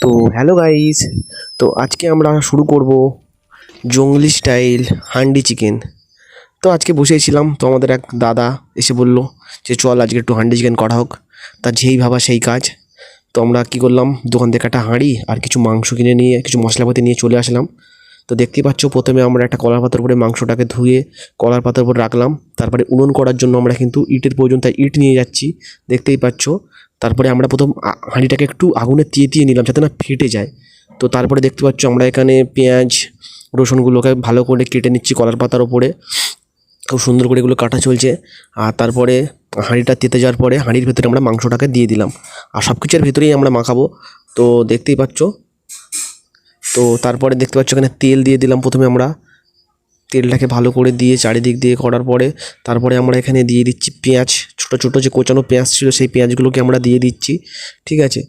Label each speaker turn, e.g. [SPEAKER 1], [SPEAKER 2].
[SPEAKER 1] তো hello guys. তো আজকে আমরা শুরু করব জঙ্গলি স্টাইল হান্ডি চিকেন। তো আজকে বসেছিলাম, তো আমাদের এক দাদা এসে বলল যে চল আজকে একটু হান্ডি চিকেন করা হোক। তা যেই ভাবা সেই কাজ। তো আমরা কি করলাম, দোকান থেকে একটা হাঁড়ি আর কিছু মাংস কিনে নিয়ে কিছু মশলাপাতি নিয়ে চলে আসলাম। তো দেখতেই পাচ্ছ, প্রথমে আমরা একটা কলার পাতার উপরে মাংসটাকে ধুয়ে কলার পাতার উপর রাখলাম। তারপরে উনুন করার জন্য আমরা কিন্তু ইটের প্রয়োজন, তাই ইট নিয়ে যাচ্ছি, দেখতেই পাচ্ছ। তারপরে আমরা প্রথম হাঁড়িটাকে একটু আগুনে দিয়ে নিলাম যাতে না ফেটে যায়। তো তারপরে দেখতে পাচ্ছ আমরা এখানে পেঁয়াজ রসুনগুলোকে ভালো করে কেটে নিচ্ছি কলার পাতার ওপরে। খুব সুন্দর করে এগুলো কাটা চলছে। আর তারপরে হাঁড়িটা তেতে যাওয়ার পরে হাঁড়ির ভেতরে আমরা মাংসটাকে দিয়ে দিলাম, আর সব কিছুর ভেতরেই আমরা মাখাবো। তো দেখতেই পাচ্ছ। তো তারপরে দেখতে পাচ্ছ এখানে তেল দিয়ে দিলাম প্রথমে আমরা। তেলটাকে ভালো করে দিয়ে চারিদিক দিয়ে করার পরে তারপরে আমরা এখানে দিয়ে দিচ্ছি পেঁয়াজ। ছোটো ছোটো যে কোচানো পেঁয়াজ ছিল সেই পেঁয়াজগুলোকে আমরা দিয়ে দিচ্ছি, ঠিক আছে।